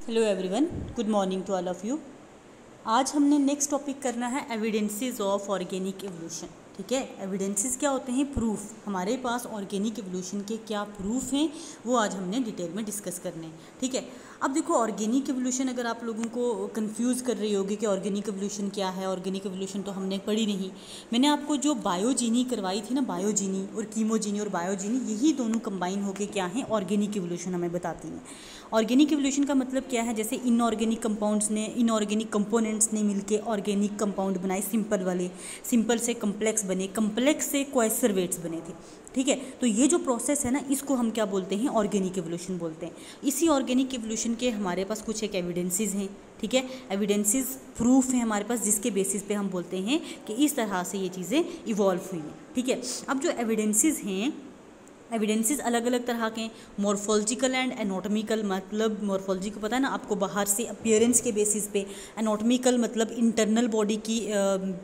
Hello everyone, good morning to all of you. आज हमने next topic करना है एविडेंसेस ऑफ ऑर्गेनिक एवोल्यूशन। ठीक है, एविडेंसेस क्या होते हैं? प्रूफ। हमारे पास ऑर्गेनिक एवोल्यूशन के क्या प्रूफ हैं वो आज हमने डिटेल में डिस्कस करने हैं। ठीक है, अब देखो ऑर्गेनिक एवोल्यूशन, अगर आप लोगों को कंफ्यूज कर रही होगी कि ऑर्गेनिक एवोल्यूशन क्या है, ऑर्गेनिक एवोल्यूशन तो हमने पढ़ी नहीं। मैंने आपको जो बायोजीनी करवाई थी ना, बायोजीनी और कीमोजीनी और बायोजीनी, यही दोनों कंबाइन होके क्या है, ऑर्गेनिक एवोल्यूशन हमें बताती हैं। ऑर्गेनिक एवोल्यूशन का मतलब क्या है? जैसे इनऑर्गेनिक कंपाउंड्स ने, इनऑर्गेनिक कंपोनेंट्स ने मिलके ऑर्गेनिक कंपाउंड बनाए, सिंपल वाले, सिंपल से कम्प्लेक्स बने, कम्प्लेक्स से कोएसरवेट्स बने थे। ठीक है, तो ये जो प्रोसेस है ना, इसको हम क्या बोलते हैं? ऑर्गेनिक एवोल्यूशन बोलते हैं। इसी ऑर्गेनिक एवोल्यूशन के हमारे पास कुछ एक एविडेंसेस हैं। ठीक है, एविडेंसेस प्रूफ हैं हमारे पास, जिसके बेसिस पे हम बोलते हैं कि इस तरह से ये चीज़ें इवॉल्व हुई हैं। ठीक है, अब जो एविडेंसेस हैं, एविडेंसेस अलग अलग तरह के, मॉर्फोलॉजिकल एंड एनाटॉमिकल। मतलब मॉर्फोलॉजी को पता है ना आपको, बाहर से अपीयरेंस के बेसिस पे। एनाटॉमिकल मतलब इंटरनल बॉडी की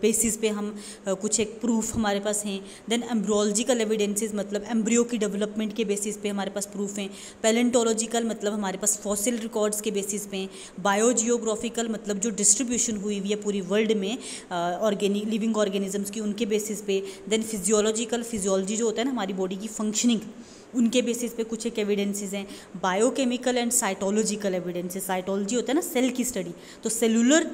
बेसिस पे हम कुछ एक प्रूफ हमारे पास हैं। देन एम्ब्रियोलॉजिकल एविडेंसेस, मतलब एम्ब्रियो की डेवलपमेंट के बेसिस पे हमारे पास प्रूफ हैं। पैलेंटोलॉजिकल मतलब हमारे पास फॉसिल रिकॉर्ड्स के बेसिस पे। बायोजियोग्राफिकल मतलब जो डिस्ट्रीब्यूशन हुई हुई है पूरी वर्ल्ड में ऑर्गेनिक लिविंग ऑर्गेनिजम्स की, उनके बेसिस पे। देन फिजियोलॉजिकल, फिजियोलॉजी जो होता है ना हमारी बॉडी की फंक्शनिंग, उनके बेसिस पे कुछ एक एविडेंसेस हैं। Biochemical and cytological evidences, cytology होता है ना सेल की स्टडी, तो सेलुलर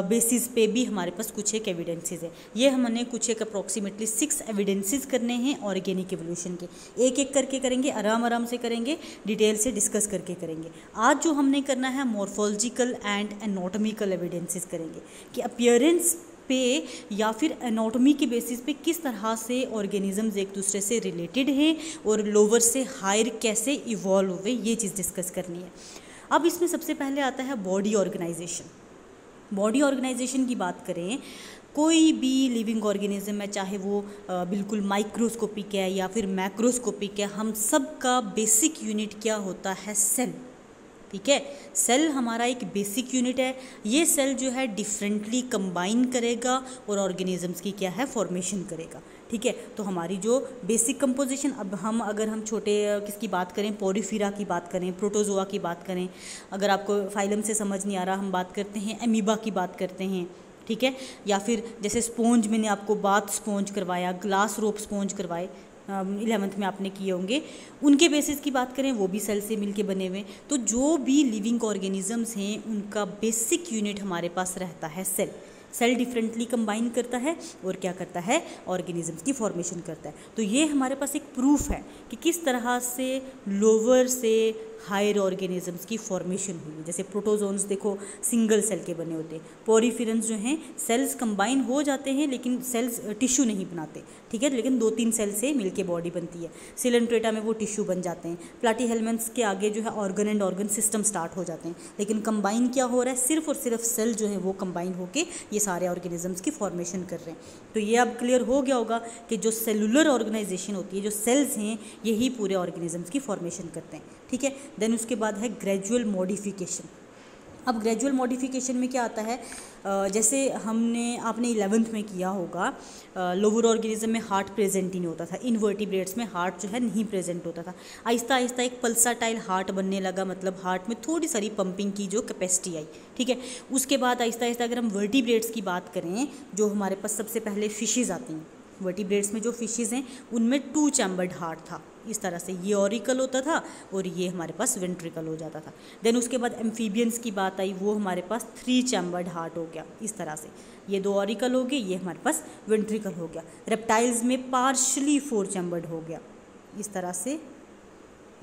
बेसिस पे भी हमारे पास कुछ एक एविडेंसेस है। ये हमने कुछ एक अप्रॉक्सीमेटली 6 एविडेंसेस करने हैं ऑर्गेनिक एवोल्यूशन के। एक एक करके करेंगे, आराम आराम से करेंगे, डिटेल से डिस्कस करके करेंगे। आज जो हमने करना है मॉर्फोलॉजिकल एंड एनाटॉमिकल एविडेंसेस करेंगे कि अपीयरेंस पे या फिर एनाटॉमी के बेसिस पे किस तरह से ऑर्गेनिजम्स एक दूसरे से रिलेटेड हैं और लोअर से हायर कैसे इवॉल्व हुए, ये चीज़ डिस्कस करनी है। अब इसमें सबसे पहले आता है बॉडी ऑर्गेनाइजेशन। बॉडी ऑर्गेनाइजेशन की बात करें, कोई भी लिविंग ऑर्गेनिज्म है, चाहे वो बिल्कुल माइक्रोस्कोपिक है या फिर मैक्रोस्कोपिक है, हम सब का बेसिक यूनिट क्या होता है? सेल। ठीक है, सेल हमारा एक बेसिक यूनिट है। ये सेल जो है डिफरेंटली कंबाइन करेगा और ऑर्गेनिजम्स की क्या है, फॉर्मेशन करेगा। ठीक है, तो हमारी जो बेसिक कंपोजिशन, अब अगर हम छोटे किसकी बात करें, पोरिफेरा की बात करें, प्रोटोजोआ की बात करें, अगर आपको फाइलम से समझ नहीं आ रहा, हम बात करते हैं एमीबा की बात करते हैं। ठीक है, या फिर जैसे स्पॉन्ज, मैंने आपको बाथ स्पॉन्ज करवाया, ग्लास रोप स्पॉन्ज करवाए, 11th में आपने किए होंगे, उनके बेसिस की बात करें, वो भी सेल से मिलके बने हुए। तो जो भी लिविंग ऑर्गेनिजम्स हैं उनका बेसिक यूनिट हमारे पास रहता है सेल। सेल डिफरेंटली कंबाइन करता है और क्या करता है, ऑर्गेनिजम्स की फॉर्मेशन करता है। तो ये हमारे पास एक प्रूफ है कि किस तरह से लोअर से हायर ऑर्गेनिजम्स की फॉर्मेशन हुई है। जैसे प्रोटोजोन्स देखो सिंगल सेल के बने होते हैं, पोरिफेरन्स जो हैं सेल्स कंबाइन हो जाते हैं लेकिन सेल्स टिश्यू नहीं बनाते। ठीक है, लेकिन 2-3 सेल से मिलके बॉडी बनती है। सिलेंट्रेटा में वो टिश्यू बन जाते हैं। प्लाटीहेल्मिन्थ्स के आगे जो है organ and organ system start हो जाते हैं, लेकिन कंबाइन क्या हो रहा है, सिर्फ और सिर्फ सेल जो है वो कंबाइन होके ये सारे ऑर्गेनिजम्स की फॉर्मेशन कर रहे हैं। तो ये अब क्लियर हो गया होगा कि जो सेलुलर ऑर्गेनाइजेशन होती है, जो सेल्स हैं, यही पूरे ऑर्गेनिजम्स की फॉर्मेशन करते हैं। ठीक है, देन उसके बाद है ग्रेजुअल मॉडिफिकेशन। अब ग्रेजुअल मॉडिफिकेशन में क्या आता है, जैसे आपने 11th में किया होगा, लोअर ऑर्गेनिज्म में हार्ट प्रेजेंट ही नहीं होता था, इनवर्टिब्रेट्स में हार्ट जो है नहीं प्रेजेंट होता था। आहिस्ता आहिस्ता एक पल्साटाइल हार्ट बनने लगा, मतलब हार्ट में थोड़ी सारी पंपिंग की जो कैपेसिटी आई। ठीक है, उसके बाद आहिस्ता आहिस्ता अगर हम वर्टिब्रेट्स की बात करें, जो हमारे पास सबसे पहले फिशेज़ आती हैं, वर्टिब्रेट्स में जो फिशेज़ हैं उनमें 2 चैम्बर्ड हार्ट था। इस तरह से ये ऑरिकल होता था और ये हमारे पास वेंट्रिकल हो जाता था। देन उसके बाद एम्फीबियंस की बात आई, वो हमारे पास 3 चैम्बर्ड हार्ट हो गया। इस तरह से ये 2 ऑरिकल हो गए, ये हमारे पास वेंट्रिकल हो गया। रेप्टाइल्स में पार्शली 4 चैम्बर्ड हो गया। इस तरह से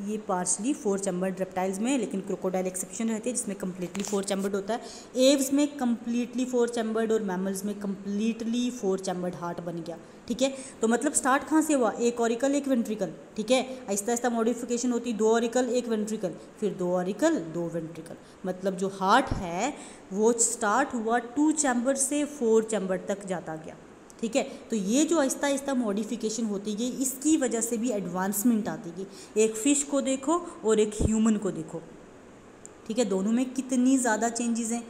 ये पार्शली 4 चैम्बर्ड रेप्टाइल्स में, लेकिन क्रोकोडाइल एक्सेप्शन रहती है जिसमें कम्प्लीटली 4 चैम्बर्ड होता है। एव्स में कम्प्लीटली 4 चैम्बर्ड और मैमल्स में कम्प्लीटली 4 चैम्बर्ड हार्ट बन गया। ठीक है, तो मतलब स्टार्ट कहाँ से हुआ, एक ऑरिकल एक वेंट्रिकल। ठीक है, आहिस्ता आहिस्ता मॉडिफिकेशन होती, 2 ऑरिकल 1 वेंट्रिकल, फिर 2 ऑरिकल 2 वेंट्रिकल। मतलब जो हार्ट है वो स्टार्ट हुआ 2 चैम्बर से 4 चैम्बर तक जाता गया। ठीक है, तो ये जो आहिस्ता आहिस्ता मॉडिफिकेशन होती गई, इसकी वजह से भी एडवांसमेंट आती गई। एक फ़िश को देखो और एक ह्यूमन को देखो, ठीक है, दोनों में कितनी ज़्यादा चेंजेस हैं।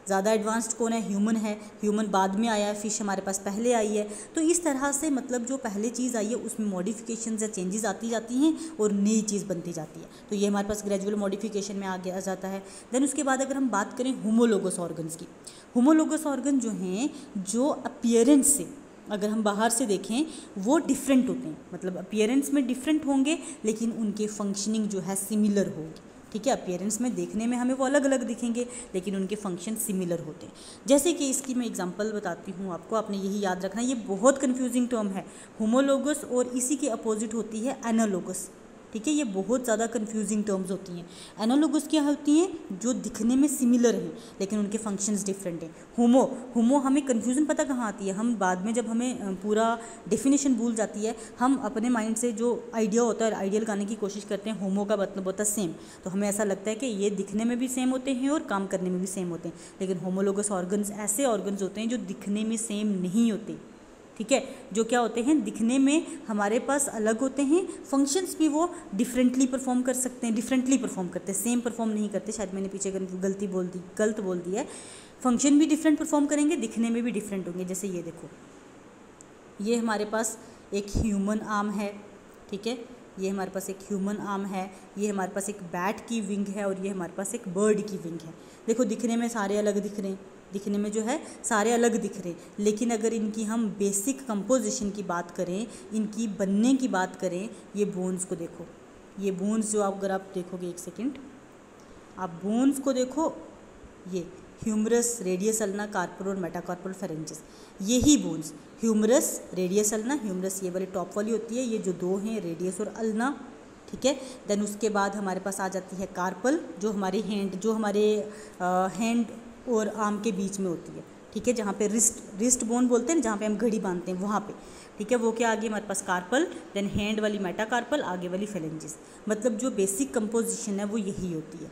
ज़्यादा एडवांस्ड कौन है, ह्यूमन है, ह्यूमन बाद में आया है, फिश हमारे पास पहले आई है। तो इस तरह से मतलब जो पहले चीज़ आई है उसमें मॉडिफिकेशन या चेंजेस आती जाती हैं और नई चीज़ बनती जाती है। तो ये हमारे पास ग्रेजुअल मॉडिफिकेशन में आ जाता है। देन उसके बाद अगर हम बात करें होमोलोगस ऑर्गन्स की, होमोलोगस ऑर्गन जो हैं, जो अपीयरेंस से अगर हम बाहर से देखें वो डिफरेंट होते हैं, मतलब अपीयरेंस में डिफरेंट होंगे लेकिन उनके फंक्शनिंग जो है सिमिलर होगी। ठीक है, अपीयरेंस में देखने में हमें वो अलग अलग दिखेंगे लेकिन उनके फंक्शन सिमिलर होते हैं। जैसे कि इसकी मैं एग्जांपल बताती हूँ आपको, आपने यही याद रखना, ये बहुत कंफ्यूजिंग टर्म है होमोलोगस, और इसी के अपोजिट होती है एनालोगस। ठीक है, ये बहुत ज़्यादा कंफ्यूजिंग टर्म्स होती हैं। एनालोगस क्या होती हैं, जो दिखने में सिमिलर हैं लेकिन उनके फंक्शंस डिफरेंट हैं। होमो हमें कंफ्यूजन पता कहाँ आती है, हम बाद में जब हमें पूरा डेफिनेशन भूल जाती है, हम अपने माइंड से जो आइडिया होता है आइडिया लगाने की कोशिश करते हैं, होमो का मतलब होता है सेम, तो हमें ऐसा लगता है कि ये दिखने में भी सेम होते हैं और काम करने में भी सेम होते हैं। लेकिन होमोलोगस ऑर्गन्स ऐसे ऑर्गन्स होते हैं जो दिखने में सेम नहीं होते। ठीक है, जो क्या होते हैं, दिखने में हमारे पास अलग होते हैं, फंक्शंस भी वो डिफरेंटली परफॉर्म कर सकते हैं, डिफरेंटली परफॉर्म करते हैं, सेम परफॉर्म नहीं करते। शायद मैंने पीछे गलत बोल दी है। फंक्शन भी डिफरेंट परफॉर्म करेंगे, दिखने में भी डिफरेंट होंगे। जैसे ये देखो, ये हमारे पास एक ह्यूमन आर्म है। ठीक है, ये हमारे पास एक ह्यूमन आर्म है, ये हमारे पास एक बैट की विंग है और ये हमारे पास एक बर्ड की विंग है। देखो दिखने में सारे अलग दिख रहे हैं, दिखने में जो है सारे अलग दिख रहे हैं, लेकिन अगर इनकी हम बेसिक कंपोजिशन की बात करें, इनकी बनने की बात करें, ये बोन्स को देखो, ये बोन्स जो अगर आप देखोगे, एक सेकेंड, आप बोन्स को देखो, ये ह्यूमरस, रेडियस अल्ना, कार्पल और मेटाकार्पल फेरेंजिस, यही bones, humerus, radius ulna, humerus ये वाली टॉप वाली होती है, ये जो दो हैं रेडियस और अल्ना। ठीक है, देन उसके बाद हमारे पास आ जाती है कार्पल, जो हमारे हैंड और आर्म के बीच में होती है। ठीक है, जहाँ पे रिस्ट बोन बोलते हैं, जहाँ पे हम घड़ी बांधते हैं वहाँ पे। ठीक है, वो क्या आगे हमारे पास कार्पल, देन हैंड वाली मेटाकार्पल, आगे वाली फेलेंजिस। मतलब जो बेसिक कंपोजिशन है वो यही होती है।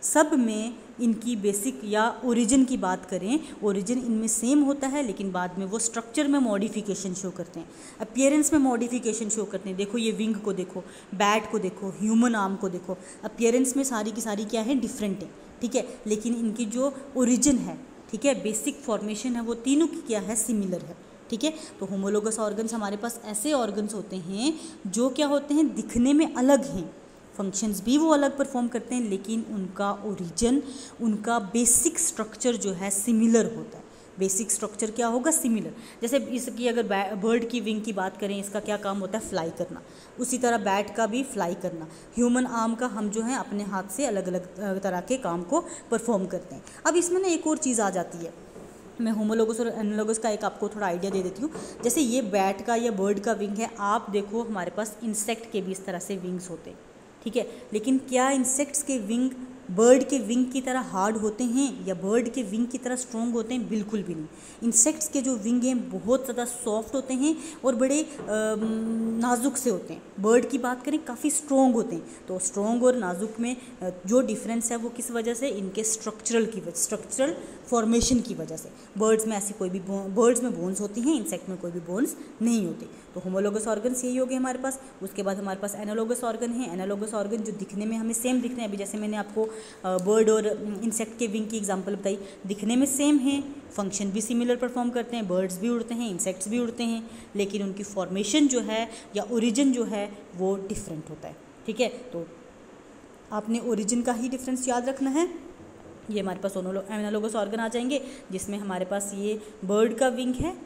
सब में इनकी बेसिक या ओरिजिन की बात करें, ओरिजिन इनमें सेम होता है लेकिन बाद में वो स्ट्रक्चर में मॉडिफिकेशन शो करते हैं, अपीयरेंस में मॉडिफिकेशन शो करते हैं। देखो ये विंग को देखो, बैट को देखो, ह्यूमन आर्म को देखो, अपीयरेंस में सारी की सारी क्या है, डिफरेंट है। ठीक है, लेकिन इनकी जो ओरिजिन है, ठीक है, बेसिक फॉर्मेशन है, वो तीनों की क्या है, सिमिलर है। ठीक है, तो होमोलोगस ऑर्गन्स हमारे पास ऐसे ऑर्गन्स होते हैं जो क्या होते हैं, दिखने में अलग हैं, फंक्शंस भी वो अलग परफॉर्म करते हैं, लेकिन उनका ओरिजिन, उनका बेसिक स्ट्रक्चर जो है सिमिलर होता है। बेसिक स्ट्रक्चर क्या होगा, सिमिलर। जैसे इसकी अगर बर्ड की विंग की बात करें, इसका क्या काम होता है, फ्लाई करना, उसी तरह बैट का भी फ्लाई करना। ह्यूमन आर्म का हम जो है अपने हाथ से अलग अलग तरह के काम को परफॉर्म करते हैं। अब इसमें ना एक और चीज़ आ जाती है, मैं होमोलोगस और एनालोगस का एक आपको थोड़ा आइडिया दे देती हूँ। जैसे ये बैट का या बर्ड का विंग है, आप देखो हमारे पास इंसेक्ट के भी इस तरह से विंग्स होते हैं। ठीक है, लेकिन क्या इंसेक्ट्स के विंग बर्ड के विंग की तरह हार्ड होते हैं या बर्ड के विंग की तरह स्ट्रॉन्ग होते हैं? बिल्कुल भी नहीं। इंसेक्ट्स के जो विंग हैं बहुत ज़्यादा सॉफ्ट होते हैं और बड़े नाजुक से होते हैं। बर्ड की बात करें काफ़ी स्ट्रॉन्ग होते हैं। तो स्ट्रॉन्ग और नाजुक में जो डिफरेंस है वो किस वजह से, इनके स्ट्रक्चरल फॉर्मेशन की वजह से। बर्ड्स में ऐसी कोई भी बर्ड्स में बोन्स होती हैं, इंसेक्ट में कोई भी बोन्स नहीं होती। तो होमोलोगस ऑर्गन्स यही हो गए हमारे पास। उसके बाद हमारे पास एनालोगस ऑर्गन है। एनालोगस ऑर्गन जो दिखने में हमें सेम दिखते हैं, अभी जैसे मैंने आपको बर्ड और इंसेक्ट के विंग की एग्जांपल बताई, दिखने में सेम हैं, फंक्शन भी सिमिलर परफॉर्म करते हैं, बर्ड्स भी उड़ते हैं, इंसेक्ट्स भी उड़ते हैं, लेकिन उनकी फॉर्मेशन जो है या ओरिजिन जो है वो डिफरेंट होता है। ठीक है, तो आपने ओरिजिन का ही डिफरेंस याद रखना है। ये हमारे पास एनालोगस ऑर्गन आ जाएंगे, जिसमें हमारे पास ये बर्ड का विंग है,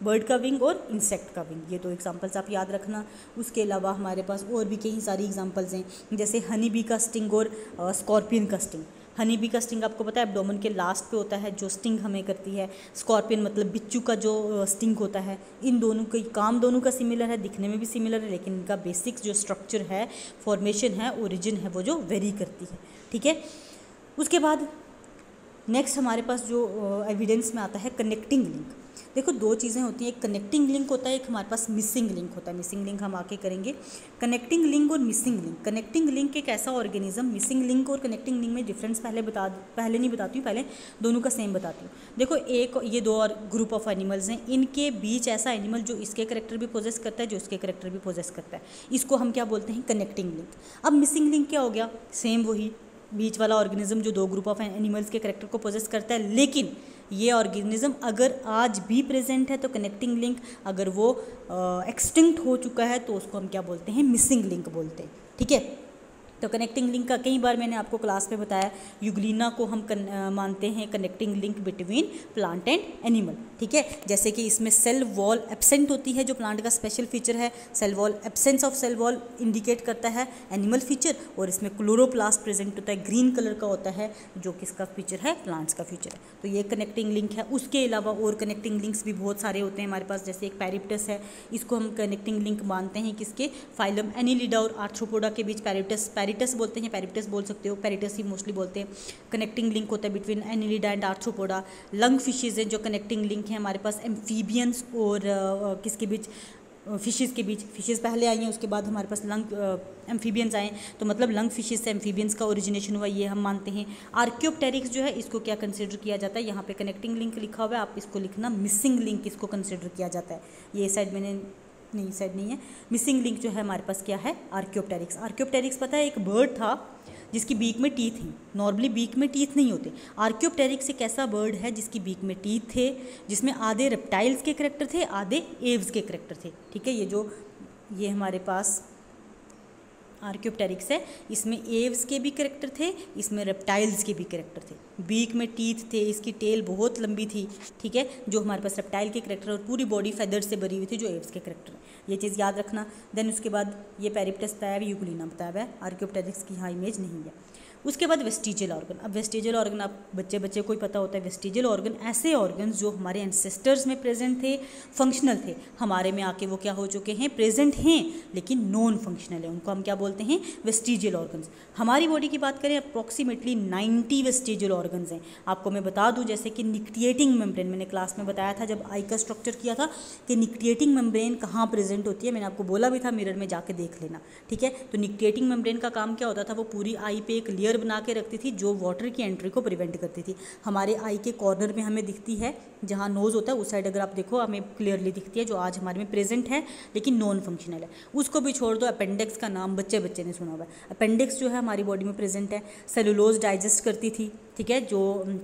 बर्ड का विंग और इंसेक्ट का विंग, ये दो एग्जांपल्स आप याद रखना। उसके अलावा हमारे पास और भी कई सारी एग्जांपल्स हैं, जैसे हनी बी का स्टिंग और स्कॉर्पियन का स्टिंग। हनी बी का स्टिंग आपको पता है एब्डोमेन के लास्ट पे होता है, जो स्टिंग हमें करती है। स्कॉर्पियन मतलब बिच्छू का जो स्टिंग होता है। इन दोनों का काम दोनों का सिमिलर है, दिखने में भी सिमिलर है, लेकिन इनका बेसिक जो स्ट्रक्चर है, फॉर्मेशन है, ओरिजिन है, वो जो वेरी करती है। ठीक है, उसके बाद नेक्स्ट हमारे पास जो एविडेंस में आता है कनेक्टिंग लिंक। देखो दो चीज़ें होती हैं, एक कनेक्टिंग लिंक होता है, एक हमारे पास मिसिंग लिंक होता है। मिसिंग लिंक हम आके करेंगे। कनेक्टिंग लिंक और मिसिंग लिंक। कनेक्टिंग लिंक एक ऐसा ऑर्गेनिज्म, मिसिंग लिंक और कनेक्टिंग लिंक में डिफरेंस पहले नहीं बताती हूँ, पहले दोनों का सेम बताती हूँ। देखो एक ये दो और ग्रुप ऑफ एनिमल्स हैं, इनके बीच ऐसा एनिमल जो इसके करेक्टर भी पोजेस करता है, जो इसके करेक्टर भी पोजेस करता है, इसको हम क्या बोलते हैं, कनेक्टिंग लिंक। अब मिसिंग लिंक क्या हो गया, सेम वही बीच वाला ऑर्गेनिज्म जो दो ग्रुप ऑफ एनिमल्स के करेक्टर को पोजेस करता है, लेकिन ये ऑर्गेनिज्म अगर आज भी प्रेजेंट है तो कनेक्टिंग लिंक, अगर वो एक्सटिंक्ट हो चुका है तो उसको हम क्या बोलते हैं, मिसिंग लिंक बोलते हैं। ठीक है, तो कनेक्टिंग लिंक का कई बार मैंने आपको क्लास में बताया, यूग्लिना को हम मानते हैं connecting link between plant and animal. ठीक है, जैसे कि इसमें सेल वॉल एब्सेंट होती है जो प्लांट का स्पेशल फीचर है, cell wall, absence of cell wall indicate करता है एनिमल फीचर, और इसमें क्लोरोप्लास्ट प्रेजेंट होता है, ग्रीन कलर का होता है, जो किसका फीचर है, प्लांट्स का फीचर है। तो ये कनेक्टिंग लिंक है। उसके अलावा और कनेक्टिंग लिंक्स भी बहुत सारे होते हैं हमारे पास, जैसे एक पैरिप्टस है, इसको हम कनेक्टिंग लिंक मानते हैं किसके, फाइलम एनिलिडा और आर्थ्रोपोडा के बीच। पैरिप्टस बोलते हैं, पैरिप्टस बोल सकते हो, पैरिटस ही मोस्टली बोलते हैं। कनेक्टिंग लिंक होता है between Annelida and arthropoda. Lung fishes हैं जो कनेक्टिंग लिंक है हमारे पास एम्फीबियंस और किसके बीच, फिशेस के बीच। फिशेस पहले आई हैं, उसके बाद हमारे पास लंग एम्फीबियंस आए, तो मतलब लंग फिशेस से एम्फीबियंस का ओरिजिनेशन हुआ, ये हम मानते हैं। आर्कियोप्टेरिक्स जो है इसको क्या कंसिडर किया जाता है, यहाँ पे कनेक्टिंग लिंक लिखा हुआ है, आप इसको लिखना मिसिंग लिंक इसको कंसिडर किया जाता है। ये साइड मैंने नहीं, साइड नहीं है। मिसिंग लिंक जो है हमारे पास क्या है, आर्कियोप्टेरिक्स। आर्कियोप्टेरिक्स पता है एक बर्ड था जिसकी बीक में टीथ हैं, नॉर्मली बीक में टीथ नहीं होते। आर्कियोप्टेरिक्स एक ऐसा बर्ड है जिसकी बीक में टीथ थे, जिसमें आधे रेप्टाइल्स के करेक्टर थे, आधे एव्स के करेक्टर थे। ठीक है, ये हमारे पास आर्कियोप्टेरिक्स है, इसमें एव्स के भी करेक्टर थे, इसमें रेप्टाइल्स के भी करेक्टर थे। बीक में टीथ थे, इसकी टेल बहुत लंबी थी। ठीक है, जो हमारे पास रेप्टाइल के करेक्टर, और पूरी बॉडी फेदर से भरी हुई थी जो एव्स के करेक्टर, ये चीज़ याद रखना। देन उसके बाद ये पैरिप्टस बताया है, यूग्लिना बताया है, आर्कियोप्टेरिक्स की यहाँ इमेज नहीं है। उसके बाद वेस्टिजियल ऑर्गन। अब वेस्टिजियल ऑर्गन आप बच्चे को ही पता होता है। वेस्टिजियल ऑर्गन ऐसे ऑर्गन्स जो हमारे एंसेस्टर्स में प्रेजेंट थे, फंक्शनल थे, हमारे में आके वो क्या हो चुके हैं, प्रेजेंट हैं लेकिन नॉन फंक्शनल है, उनको हम क्या बोलते हैं, वेस्टिजियल ऑर्गन्स। हमारी बॉडी की बात करें, अप्रॉक्सीमेटली 90 वेस्टिजियल ऑर्गन्स हैं। आपको मैं बता दूं, जैसे कि निक्टिएटिंग मेम्ब्रेन, मैंने क्लास में बताया था जब आई का स्ट्रक्चर किया था कि निक्टिएटिंग मेम्ब्रेन कहाँ प्रेजेंट होती है, मैंने आपको बोला भी था मिरर में जाके देख लेना। ठीक है, तो निक्टिएटिंग मेम्ब्रेन का काम क्या होता था, वो पूरी आई पे एक लेयर बना के रखती थी जो वाटर की एंट्री को प्रिवेंट करती थी। हमारे आई के कॉर्नर में हमें दिखती है, जहाँ नोज़ होता है उस साइड अगर आप देखो हमें क्लियरली दिखती है, जो आज हमारे में प्रेजेंट है लेकिन नॉन फंक्शनल है। उसको भी छोड़ दो, अपेंडिक्स का नाम बच्चे ने सुना हुआ है। अपेंडिक्स जो है हमारी बॉडी में प्रेजेंट है, सेलुलोज डाइजेस्ट करती थी। ठीक है, जो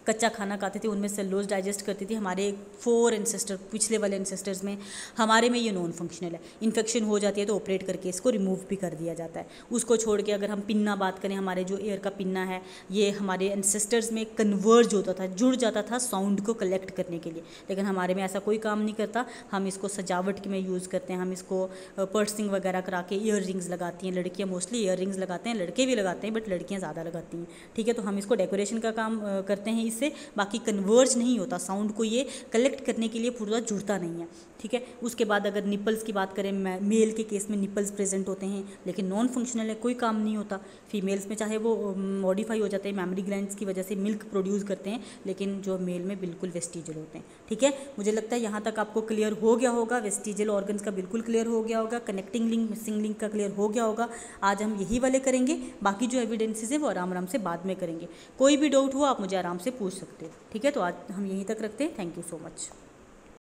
कच्चा खाना खाते थे उनमें सेलुलोज डाइजेस्ट करती थी। हमारे 4 एंसेस्टर, पिछले वाले एंसेस्टर्स में, हमारे में ये नॉन फंक्शनल है। इन्फेक्शन हो जाती है तो ऑपरेट करके इसको रिमूव भी कर दिया जाता है। उसको छोड़ के अगर हम पिन्ना बात करें, हमारे जो एयर का पिन्ना है, ये हमारे एंसेस्टर्स में कन्वर्ज होता था, जुड़ जाता था साउंड को कलेक्ट करने के लिए, लेकिन हमारे में ऐसा कोई काम नहीं करता। हम इसको सजावट में यूज़ करते हैं, हम इसको पर्सिंग वगैरह करा के ईयर रिंग्स लगाती हैं। लड़कियाँ मोस्टली ईयर रिंग्स लगाते हैं, लड़के भी लगाते हैं बट लड़कियाँ ज़्यादा लगाती हैं। ठीक है, तो हम इसको डेकोरेशन का काम करते हैं इससे, बाकी कन्वर्ज नहीं होता, साउंड को ये कलेक्ट करने के लिए पूरा जुड़ता नहीं है। ठीक है, उसके बाद अगर निपल्स की बात करें, मेल के केस में निपल्स प्रेजेंट होते हैं लेकिन नॉन फंक्शनल है, कोई काम नहीं होता। फीमेल्स में चाहे वो मॉडिफाई हो जाते हैं, मैमरी ग्लैंड्स की वजह से मिल्क प्रोड्यूस करते हैं, लेकिन जो मेल में बिल्कुल वेस्टिजियल होते हैं। ठीक है, मुझे लगता है यहाँ तक आपको क्लियर हो गया होगा, वेस्टिजियल ऑर्गन्स का बिल्कुल क्लियर हो गया होगा, कनेक्टिंग लिंक, मिसिंग लिंक का क्लियर हो गया होगा। आज हम यही वाले करेंगे, बाकी जो एविडेंसेस है वो आराम से बाद में करेंगे। कोई भी डाउट हो आप मुझे आराम से पूछ सकते हो। ठीक है, तो आज हम यहीं तक रखते हैं। Thank you so much.